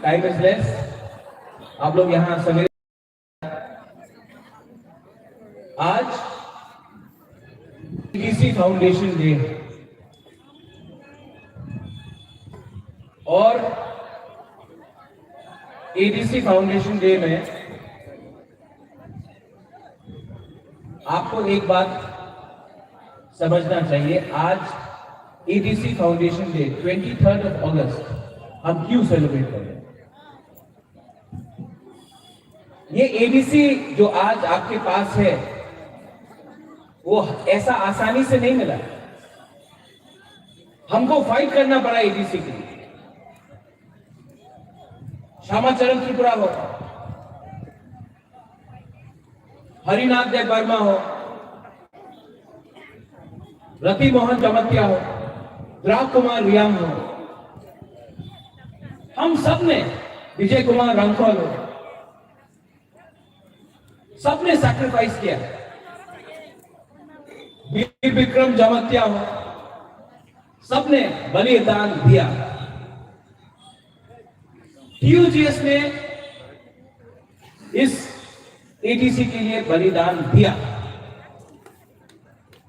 Time is less, आप लोग यहाँ सवेरे, आज एडीसी फाउंडेशन डे और एडीसी फाउंडेशन डे में आपको एक बात समझना चाहिए। आज एडीसी फाउंडेशन डे 23 अगस्त हम क्यों सेलिब्रेट कर रहे हैं? ये एडीसी जो आज आपके पास है वो ऐसा आसानी से नहीं मिला, हमको फाइट करना पड़ा एडीसी के लिए। श्यामाचरण त्रिपुरा हो, हरिनाथ देव वर्मा हो, रति मोहन जमतिया हो, द्राव कुमार रियांग हो, हम सब ने, विजय कुमार रंखोल हो, सबने सैक्रिफाइस किया। वीर विक्रम जमतिया हो, सबने बलिदान दिया। टीयूजीएस ने इस एडीसी के लिए बलिदान दिया।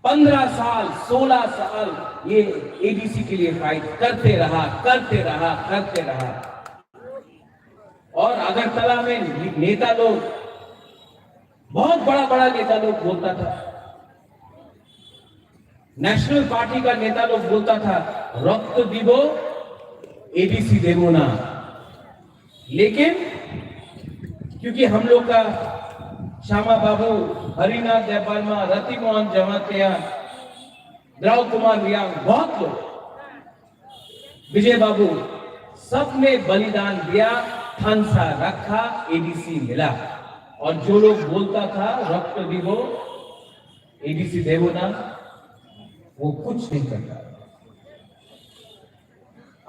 15 साल 16 साल ये एडीसी के लिए फाइट करते रहा। और अगरतला में नेता लोग, बहुत बड़ा नेता लोग बोलता था, नेशनल पार्टी का नेता लोग बोलता था रक्त दिवो एडीसी देवो ना। लेकिन क्योंकि हम लोग का श्यामा बाबू, हरिनाथ देव वर्मा, रति मोहन जमातिया, द्राव कुमार रियांग, बहुत लोग, विजय बाबू, सबने बलिदान दिया, फंसा रखा, एडीसी मिला। और जो लोग बोलता था रक्त दिवो एडीसी देवो ना, वो कुछ नहीं करता।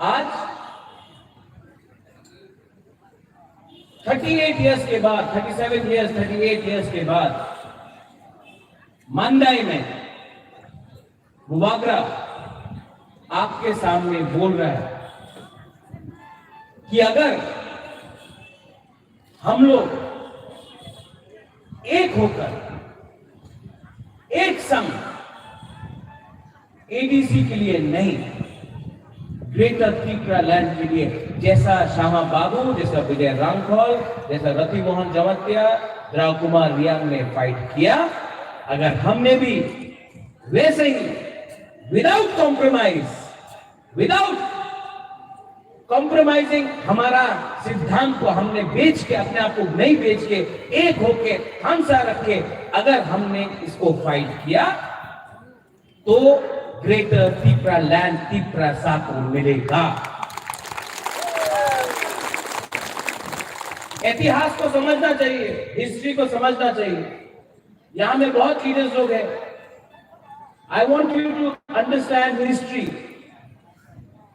आज 38 इयर्स के बाद, 37 इयर्स, 38 इयर्स के बाद मंदाई में बुबागरा आपके सामने बोल रहा है कि अगर हम लोग एक होकर, एक संग, एडीसी के लिए नहीं, ग्रेटर त्रिपुरा लैंड के लिए, जैसा श्यामा बाबू, जैसा विजय रांखोल, जैसा रति मोहन जमतिया, द्राव कुमार रियांग ने फाइट किया, अगर हमने भी वैसे ही विदाउट कॉम्प्रोमाइजिंग हमारा सिद्धांत को हमने बेच के, अपने आप को नहीं बेच के, एक होके हंसा रखे, अगर हमने इसको फाइट किया तो ग्रेटर त्रिपुरा लैंड, त्रिपुरा को मिलेगा। इतिहास को समझना चाहिए, हिस्ट्री को समझना चाहिए। यहां में बहुत लीडर्स लोग हैं। I want you to understand history.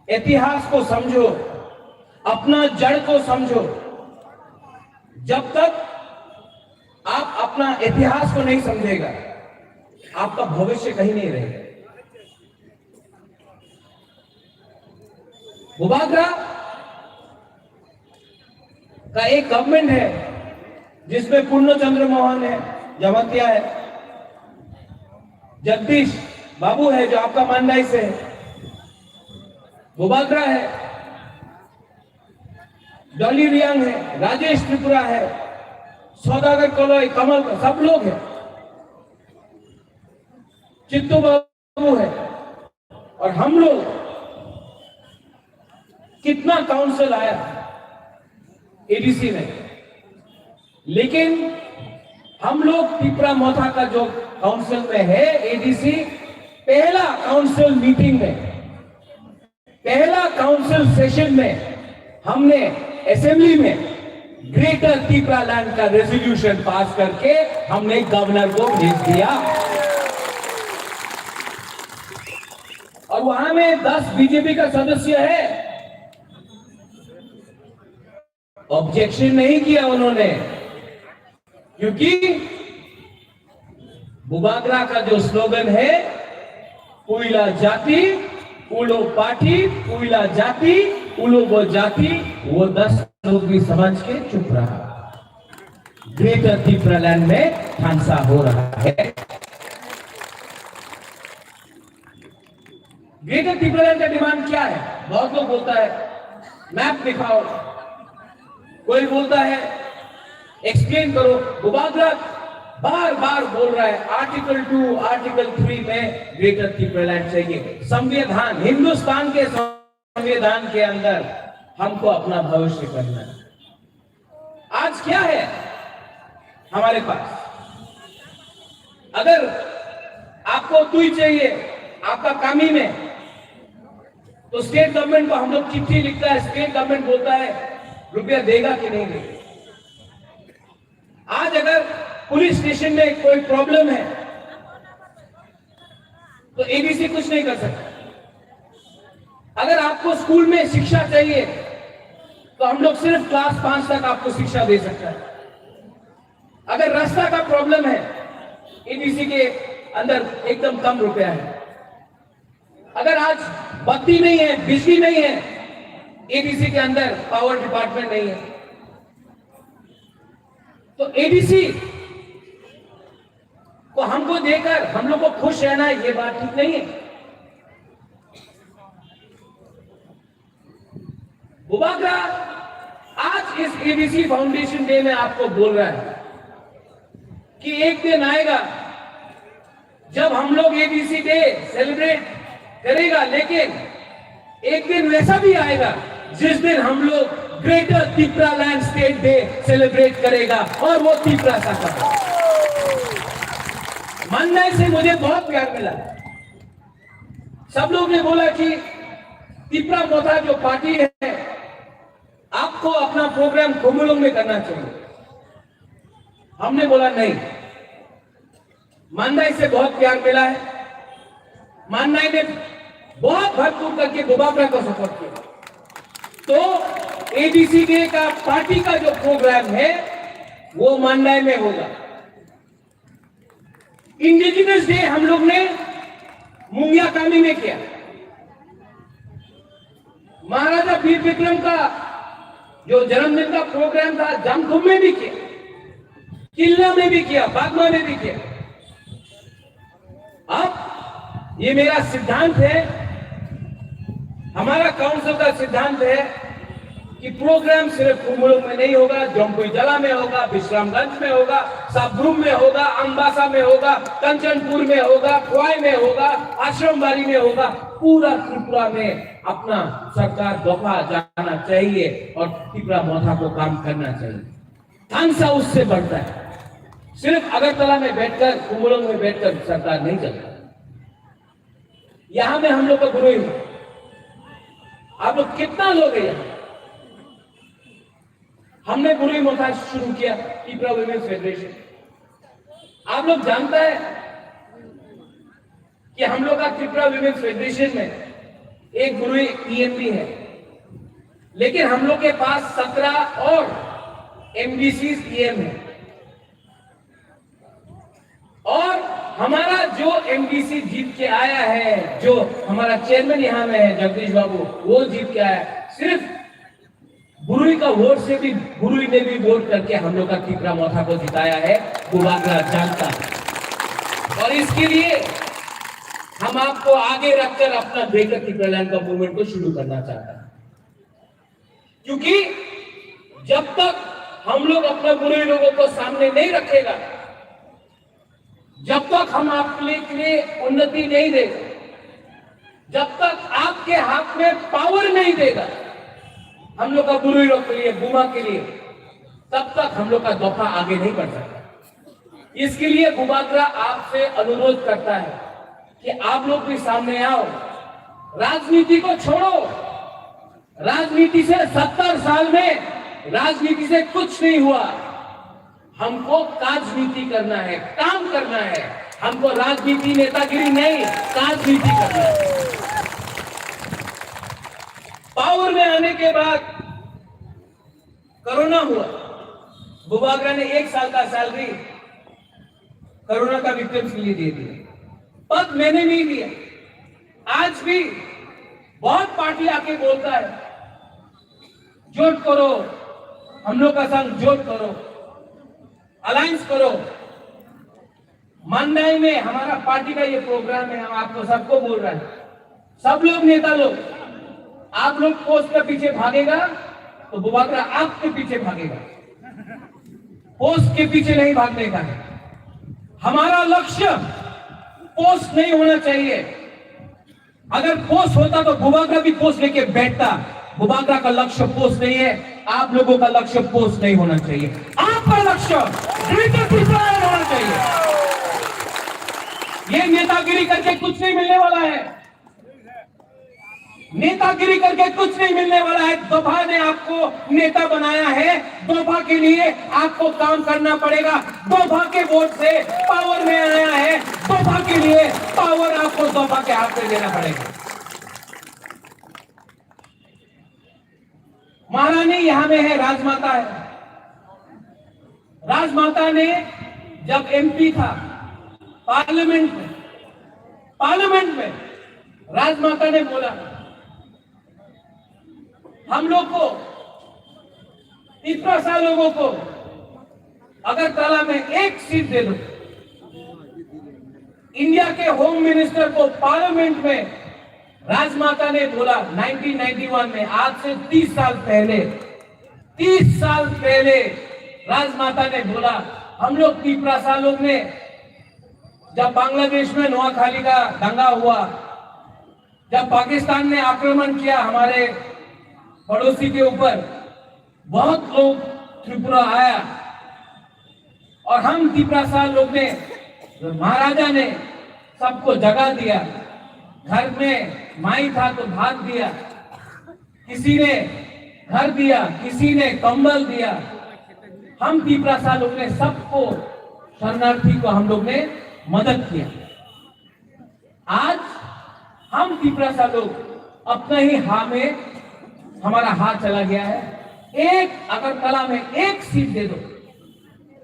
इतिहास को समझो, अपना जड़ को समझो। जब तक आप अपना इतिहास को नहीं समझेगा, आपका भविष्य कहीं नहीं रहेगा। बुबागरा का एक गवर्नमेंट है जिसमें पूर्ण चंद्र मोहन है, जमतिया है, जगदीश बाबू है जो आपका मंदाई से है, बुबागरा है, डॉली रियांग है, राजेश त्रिपुरा है, सौदागर कलोई, कमल, सब लोग हैं, चित्तू बाबू है। और हम लोग, कितना काउंसिल आया एडीसी में, लेकिन हम लोग त्रिपुरा मोथा का जो काउंसिल में है एडीसी, पहला काउंसिल मीटिंग में, पहला काउंसिल सेशन में हमने असेंबली में ग्रेटर त्रिपुरा लैंड का रेजोल्यूशन पास करके हमने गवर्नर को भेज दिया। और वहां में 10 बीजेपी का सदस्य है, ऑब्जेक्शन नहीं किया उन्होंने, क्योंकि बुबागरा का जो स्लोगन है, पुइला जाति, पुलो पार्टी, पुइला जाति, उलो वो जाति वो 10 लोग भी समझ के चुप रहा। ग्रेटर त्रिपुरालैंड में ठांसा हो रहा है। ग्रेटर त्रिपुरालैंड का डिमांड क्या है? बहुत लोग बोलता है मैप दिखाओ, कोई बोलता है एक्सप्लेन करो। बुबागरा बार बार बोल रहा है आर्टिकल 2 आर्टिकल 3 में ग्रेटर त्रिपुरालैंड चाहिए। संविधान, हिंदुस्तान के संविधान के अंदर हमको अपना भविष्य करना है। आज क्या है हमारे पास? अगर आपको तुई चाहिए आपका कामी में, तो स्टेट गवर्नमेंट को हम लोग चिट्ठी लिखता है, स्टेट गवर्नमेंट बोलता है रुपया देगा कि नहीं देगा। आज अगर पुलिस स्टेशन में कोई प्रॉब्लम है तो एडीसी कुछ नहीं कर सकता। अगर आपको स्कूल में शिक्षा चाहिए तो हम लोग सिर्फ क्लास 5 तक आपको शिक्षा दे सकता है। अगर रास्ता का प्रॉब्लम है, एडीसी के अंदर एकदम कम रुपया है। अगर आज बत्ती नहीं है, बिजली नहीं है, एडीसी के अंदर पावर डिपार्टमेंट नहीं है, तो एडीसी को हमको देकर हम लोग को खुश रहना है, ये बात ठीक नहीं है। बुबागरा आज इस एडीसी फाउंडेशन डे में आपको बोल रहा है कि एक दिन आएगा जब हम लोग एडीसी डे सेलिब्रेट करेगा, लेकिन एक दिन वैसा भी आएगा जिस दिन हम लोग greater Tripuraland state day celebrate करेगा, और वो त्रिपुरा का है। मानने से मुझे बहुत प्यार मिला। सब लोग ने बोला कि त्रिपुरा मोथा जो पार्टी है आपको अपना प्रोग्राम कुमुलुंग में करना चाहिए। हमने बोला नहीं, माननाई से बहुत प्यार मिला है। माननाई ने बहुत भरपूर करके बुबागरा को सपोर्ट किया, तो एडीसी डे का पार्टी का जो प्रोग्राम है वो माननाई में होगा। इंडिजिनस डे हम लोग ने मुंगिया कामी में किया। महाराजा वीर विक्रम का जो जन्मदिन का प्रोग्राम था जामखुम में भी किया, किल्ला में भी किया, बागमा में भी किया। अब ये मेरा सिद्धांत है, हमारा काउंसिल का सिद्धांत है कि प्रोग्राम सिर्फ कुमुलुंग में नहीं होगा, जम्पुई जला में होगा, विश्रामगंज में होगा, साबरूम में होगा, अंबासा में होगा, कंचनपुर में होगा, खोवाई में होगा, आश्रमबाड़ी में होगा। पूरा त्रिपुरा में अपना सरकार दफा जाना चाहिए और त्रिपुरा मोथा को काम करना चाहिए। ठांसा उससे बढ़ता है। सिर्फ अगरतला में बैठकर, कुमुलुंग में बैठकर सरकार नहीं चलता। यहां में हम लोग का गुरु ही, आप लोग कितना लोग हैं यहां? हमने गुरु मोथा शुरू किया त्रिपुरा वुमेन्स फेडरेशन। आप लोग जानता है कि हम लोग का त्रिपुरा वुमेन्स फेडरेशन में एक गुरु ईएमबी है, लेकिन हम लोग के पास 17 और एमडीसी ईएम है। और हमारा जो एमडीसी जीत के आया है, जो हमारा चेयरमैन यहां में है जगदीश बाबू, वो जीत के आया। सिर्फ गुरुई का वोट से भी, गुरुई ने भी वोट करके हम लोग का त्रिपुरा मोथा को जिताया है। बुबागरा जानता है और इसके लिए हम आपको आगे रखकर अपना ग्रेटर त्रिपुरालैंड का मूवमेंट को शुरू करना चाहता है। क्योंकि जब तक हम लोग अपना गुरुई लोगों को सामने नहीं रखेगा, जब तक हम आपके लिए उन्नति नहीं देगा, जब तक आपके हाथ में पावर नहीं देगा हम लोग का गुरुई लोग के लिए, बुमा के लिए, तब तक हम लोग का दफा आगे नहीं बढ़ सकता। इसके लिए बुबागरा आपसे अनुरोध करता है कि आप लोग भी सामने आओ, राजनीति को छोड़ो। राजनीति से 70 साल में राजनीति से कुछ नहीं हुआ। हमको राजनीति करना है, काम करना है। हमको राजनीति नेतागिरी नहीं, राजनीति करना है। पावर में आने के बाद कोरोना हुआ, बुबागरा ने 1 साल का सैलरी कोरोना का विक्टिम्स के लिए दे दिया। पद मैंने नहीं दिया। आज भी बहुत पार्टी आके बोलता है जोट करो, हम लोग का संग जोट करो, अलायंस करो। मंदाई में हमारा पार्टी का ये प्रोग्राम है, हम आपको सबको बोल रहे हैं, सब लोग नेता लोग, आप लोग पोस्ट के पीछे भागेगा तो बुबाकरा आपके पीछे भागेगा, पोस्ट के पीछे नहीं भागने का है। हमारा लक्ष्य पोस्ट नहीं होना चाहिए। अगर पोस्ट होता तो बुबाकरा भी पोस्ट लेके बैठता। बुबाकरा का लक्ष्य पोस्ट नहीं है, आप लोगों का लक्ष्य पोस्ट नहीं होना चाहिए, आपका लक्ष्य होना चाहिए। ये नेतागिरी करके कुछ नहीं मिलने वाला है, नेतागिरी करके कुछ नहीं मिलने वाला है। दोफा ने आपको नेता बनाया है, दोफा के लिए आपको काम करना पड़ेगा। दोफा के वोट से पावर में आया है, दोफा के लिए पावर आपको दोफा के हाथ में देना पड़ेगा। महारानी यहां में है, राजमाता है। राजमाता ने जब एमपी था पार्लियामेंट में राजमाता ने बोला हम लोग को, इतना सा लोगों को अगर तला में एक सीट दे दो, इंडिया के होम मिनिस्टर को पार्लियामेंट में राजमाता ने बोला 1991 में, आज से 30 साल पहले राजमाता ने बोला, हम लोग तिपरासा लोग ने जब बांग्लादेश में नोआखाली का दंगा हुआ, जब पाकिस्तान ने आक्रमण किया हमारे पड़ोसी के ऊपर, बहुत लोग त्रिपुरा आया और हम तिपरासा लोग ने, महाराजा ने सबको जगह दिया, घर में माई था तो भात दिया, किसी ने घर दिया, किसी ने कंबल दिया। हम तिपरासा लोग ने सबको, शरणार्थी को हम लोग ने मदद किया। आज हम तिपरासा लोग अपना ही में हमारा हाथ चला गया है। एक अगरतला में एक सीट दे दो,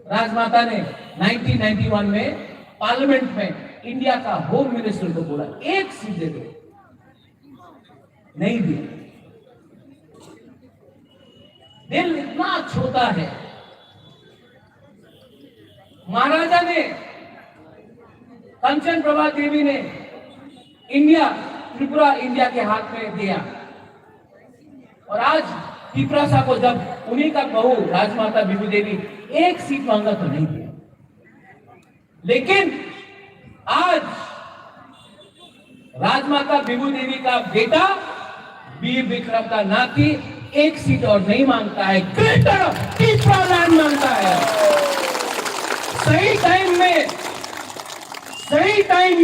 राजमाता ने 1991 में पार्लियामेंट में इंडिया का होम मिनिस्टर को बोला एक सीट दे दो, नहीं दिया। दिल इतना छोटा है। महाराजा ने, कंचन प्रभा देवी ने इंडिया, त्रिपुरा इंडिया के हाथ में दिया, और आज तिपरासा को जब उन्हीं का बहू राजमाता बिबू देवी एक सीट मांगा तो नहीं दिया। लेकिन आज राजमाता बिबू देवी का बेटा वीर विक्रम का नाती एक सीट और नहीं मांगता है, ग्रेटर तिपरा लैंड मांगता है। सही टाइम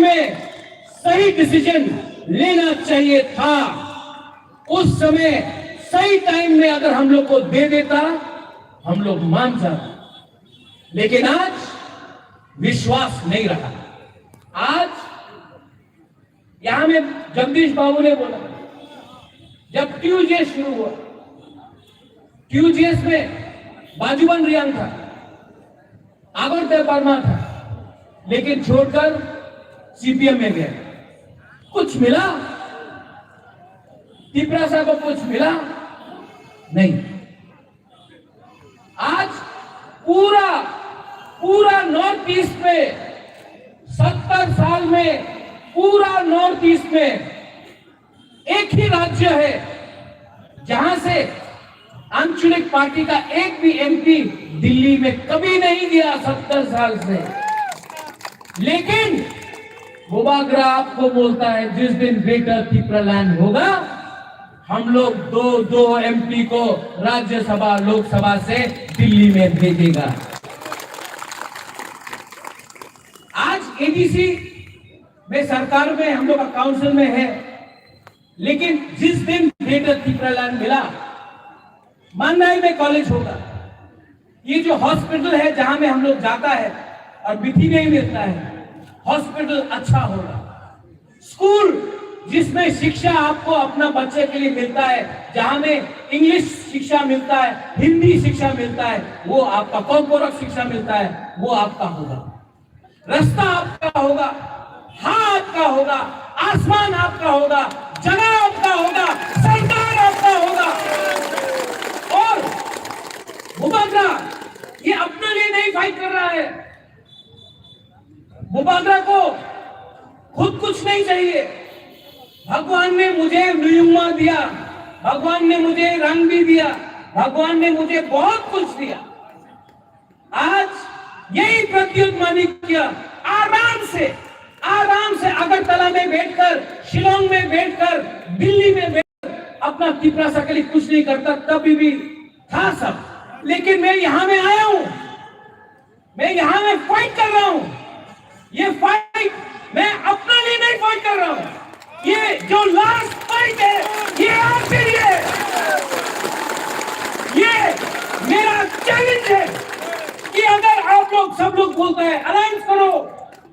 में सही डिसीजन लेना चाहिए था। उस समय सही टाइम में अगर हम लोग को दे देता, हम लोग मान जाते, लेकिन आज विश्वास नहीं रहा। आज यहां में जगदीश बाबू ने बोला, जब QGS शुरू हुआ, QGS में बाजूबन रियांग था, आगोर वर्मा था, लेकिन छोड़कर CPM में गया। कुछ मिला तिपरासा को? कुछ मिला नहीं। आज पूरा नॉर्थ ईस्ट में 70 साल में पूरा नॉर्थ ईस्ट में एक ही राज्य है जहां से आंचलिक पार्टी का एक भी MP दिल्ली में कभी नहीं गया 70 साल से। लेकिन बुबागरा आपको बोलता है जिस दिन ग्रेटर त्रिपुरा लैंड होगा, हम लोग दो MP को राज्यसभा लोकसभा से दिल्ली में भेजेगा। आज ADC में सरकार में हम लोग काउंसिल में है, लेकिन जिस दिन ग्रेटर त्रिपुरा लैंड मिला, मंदाई में कॉलेज होगा, ये जो हॉस्पिटल है जहां में हम लोग जाता है और बिथी नहीं मिलता है, हॉस्पिटल अच्छा होगा। स्कूल जिसमें शिक्षा आपको अपना बच्चे के लिए मिलता है, जहां में इंग्लिश शिक्षा मिलता है, हिंदी शिक्षा मिलता है, वो आपका कॉर्पोरेट शिक्षा मिलता है, वो आपका होगा। रास्ता आपका होगा, हाँ आपका होगा, आसमान आपका होगा, जगह आपका होगा, सरकार आपका होगा। बुबागरा ये अपने लिए नहीं फाइट कर रहा है। बुबागरा को खुद कुछ नहीं चाहिए। भगवान ने मुझे नुयुम्मा दिया, भगवान ने मुझे रंग भी दिया, भगवान ने मुझे बहुत कुछ दिया। आज यही प्रत्युत माणिक्य आराम से अगरतला में बैठकर, शिलोंग में बैठकर, दिल्ली में बैठकर अपना तिपरासा के लिए कुछ नहीं करता, तभी भी था सब। लेकिन मैं यहां में आया हूं, मैं यहां में फाइट कर रहा हूं। ये फाइट मैं अपने लिए नहीं फाइट कर रहा हूं। ये जो लास्ट फाइट है ये आपके लिए, ये मेरा चैलेंज है कि अगर आप लोग सब लोग बोलते हैं अलायंस करो,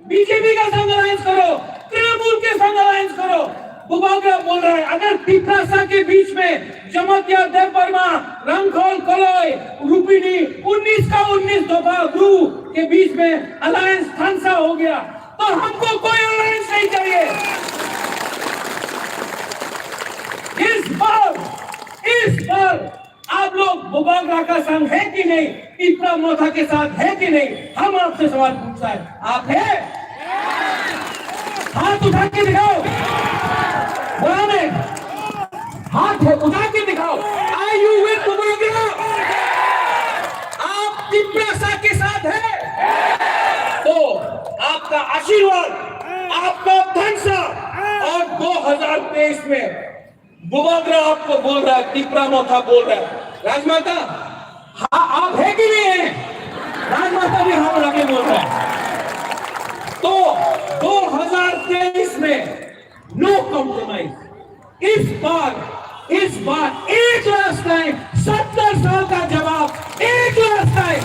बीजेपी का संग अलायंस करो, तृणमूल के संग अलायंस करो, बुबागरा बोल रहा है अगर तिपरासा के बीच में जमतिया, देवबर्मा, रंगखोल, कलोई, रूपिनी 19 का 19 दफा ग्रुप के बीच में अलायंस खानसा हो गया तो हमको कोई अलायंस नहीं चाहिए। इस बार आप लोग बुबागरा का संग है कि नहीं, तिपरा मोथा के साथ है कि नहीं, हम आपसे सवाल पूछता है, आप है? हाथ उठा के दिखाओ, बोला नहीं, हाथ है उठा के दिखाओ। Are you with Bubagra? आप तिपरासा के साथ है तो आपका आशीर्वाद, आपका धनसा, और 2023 में बुबागरा आपको बोल रहा है, तिपरा मोथा बोल रहा है, राजमाता हाँ आप है कि नहीं है? राजमाता भी हाँ बोला के बोल रहा है। तो 2023 में नो कॉम्प्रोमाइज। इस बार एक लास्ट टाइम, 70 साल का जवाब एक लास्ट टाइम।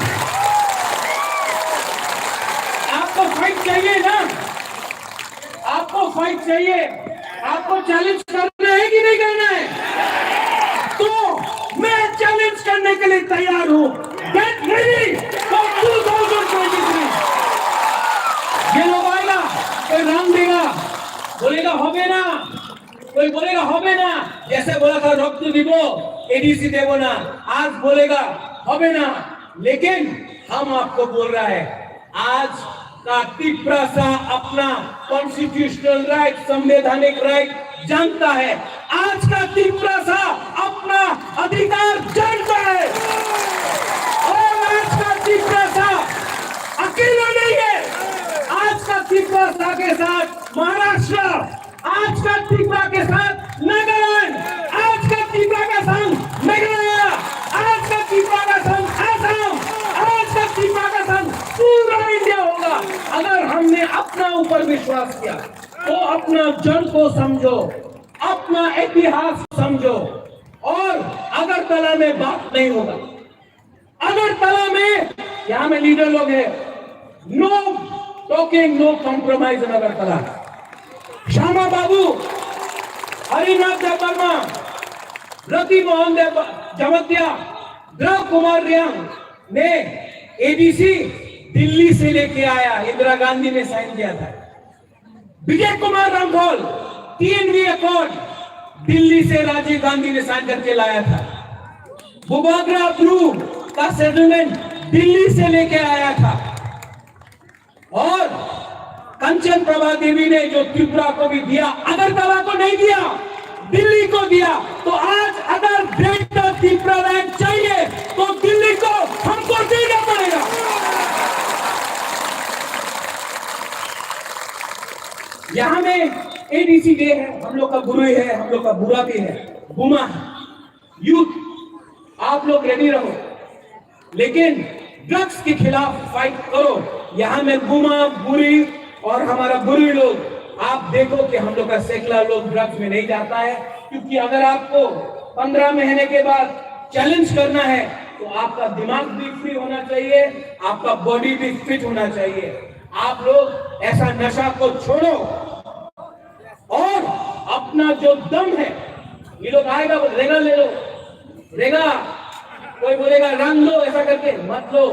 आपको फाइट चाहिए ना? आपको फाइट चाहिए, आपको चैलेंज करना है कि नहीं करना है? तो मैं चैलेंज करने के लिए तैयार हूं। Get ready for 2023। ये लोग आएगा, कोई रंग देगा, बोलेगा होबे ना, कोई बोलेगा होबे ना, जैसे बोला था रक्त दिबो एडीसी देवो ना, आज बोलेगा होबे ना। लेकिन हम आपको बोल रहा है आज का तिपरासा अपना कॉन्स्टिट्यूशनल राइट, संवैधानिक राइट जानता है। आज का तिपरासा अपना अधिकार जानता है और आज का तिपरासा अकेला नहीं है। आज का तिपरासा के साथ महाराष्ट्र, आज का तिपरा के साथ नागालैंड, आज का तिपरा का संग मेघालय, आज का तिपरा का संग असम, आज का तिपरा का संग पूरा इंडिया होगा। अगर हमने अपना ऊपर विश्वास किया तो अपना जड़ को समझो, अपना इतिहास समझो। और अगरतला में बात नहीं होगा, अगरतला में यहाँ में लीडर लोग हैं, no talking, no compromise in Agartala. Shyama Babu, Harinath Debbarma, Rati Mohan Dev Jamatia, Drava Kumar Reang ने एडीसी दिल्ली से लेके आया, इंदिरा गांधी ने साइन किया था। विजय कुमार रंगखोल TNV अकॉर्ड दिल्ली से राजीव गांधी ने साइन करके लाया था। बुबागरा ब्रू का सेटलमेंट दिल्ली से लेके आया था। और कंचन प्रभा देवी ने जो त्रिपुरा को भी दिया, अगरतला को नहीं दिया, दिल्ली को दिया। तो आज अगर ग्रेटर त्रिपुरा लैंड चाहिए तो दिल्ली को हमको देना पड़ेगा। यहां में एडीसी डे है, हम लोग का गुरु है, हम लोग का बुरा भी है, बुमा यूथ, आप लोग रेडी रहो, लेकिन ड्रग्स के खिलाफ फाइट करो। यहां में बुमा, बुरी और हमारा बुरी लोग, आप देखो कि हम लोग का सैकड़ा लोग ड्रग्स में नहीं जाता है। क्योंकि अगर आपको 15 महीने के बाद चैलेंज करना है तो आपका दिमाग भी फ्री होना चाहिए, आपका बॉडी भी फिट होना चाहिए। आप लोग ऐसा नशा को छोड़ो और अपना जो दम है, ये लोग आएगा रेगा ले लो, रेगा, कोई बोलेगा रंग लो, ऐसा करके मत लो,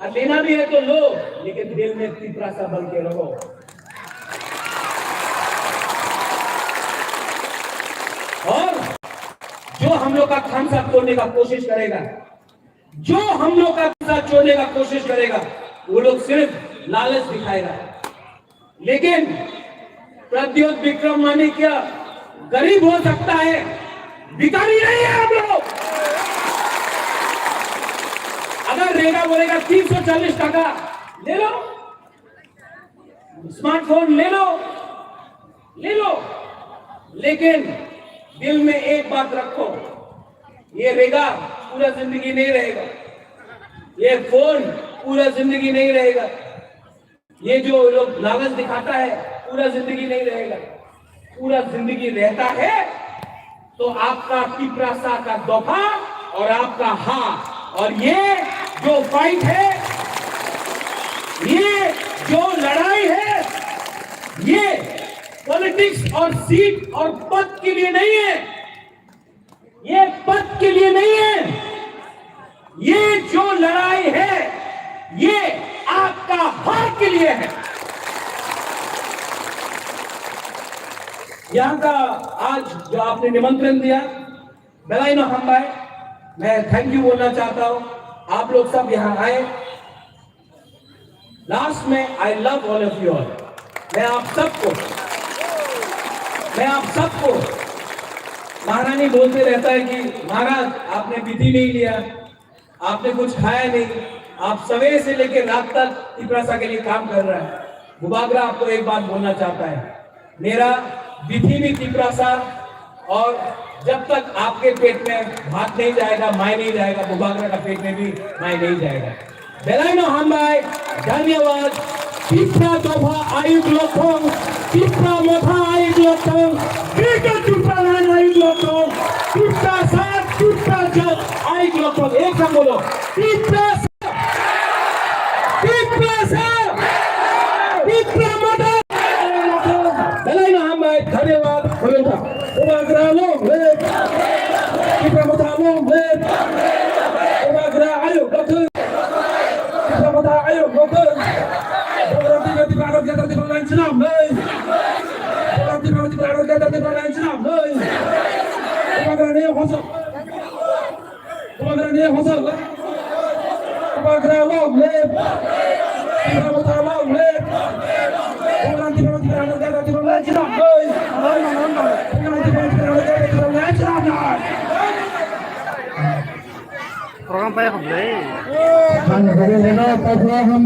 और लेना भी है तो लो, लेकिन दिल में तिपरासा बन के रहो। और जो हम लोग का खानसा तोड़ने का कोशिश करेगा, जो हम लोग का साथ छोड़ने का कोशिश करेगा वो लोग सिर्फ लालच दिखाएगा। लेकिन प्रद्योत विक्रम माणिक्य गरीब हो सकता है, भिखारी नहीं है हम लोग। अगर रेगा बोलेगा 340 टका ले लो, स्मार्टफोन ले लो, लेकिन दिल में एक बात रखो, ये रेगा पूरा जिंदगी नहीं रहेगा, ये फोन पूरा जिंदगी नहीं रहेगा, ये जो लोग लालच दिखाता है पूरा जिंदगी नहीं रहेगा। पूरा जिंदगी रहता है तो आपका पिपरासा का दफा और आपका हाथ, और ये जो फाइट है, ये जो लड़ाई है, ये पॉलिटिक्स और सीट और पद के लिए नहीं है, ये पद के लिए नहीं है, ये जो लड़ाई है ये आपका हक के लिए है। यहां का आज जो आपने निमंत्रण दिया, बेलाइनो हम्बाई, मैं थैंक यू बोलना चाहता हूं। आप लोग सब यहां आए। लास्ट में I love all of you all. मैं आप सबको महारानी बोलते रहता है कि महाराज आपने विधि नहीं लिया, आपने कुछ खाया नहीं, आप सवेरे से लेकर रात तक पिपरासा के लिए काम कर रहा है। बुबागरा आपको एक बात बोलना चाहता है, मेरा विधि भी पिपरासा, और जब तक आपके पेट में भात नहीं जाएगा, माय नहीं जाएगा, बुबागरा का पेट में भी माय नहीं जाएगा। बेलाइनो हम्बाई, धन्यवाद। पिपरा दोभा आयुक लोथों, पिपरा मोथा आयुक लोथों, पिपरा पिपरालान आयुक लोथों, पिपरा साथ पिपरा जग आयुक लोथों। एक साथ बोलो, पिपरा बेलाइनो हम्बाई, धन्यवाद। बुबागरा लोग पिपरा मोथा लोग बुबागरा आयुक लोथों, पिपरा मोथा आयुक लोथों। program pa yung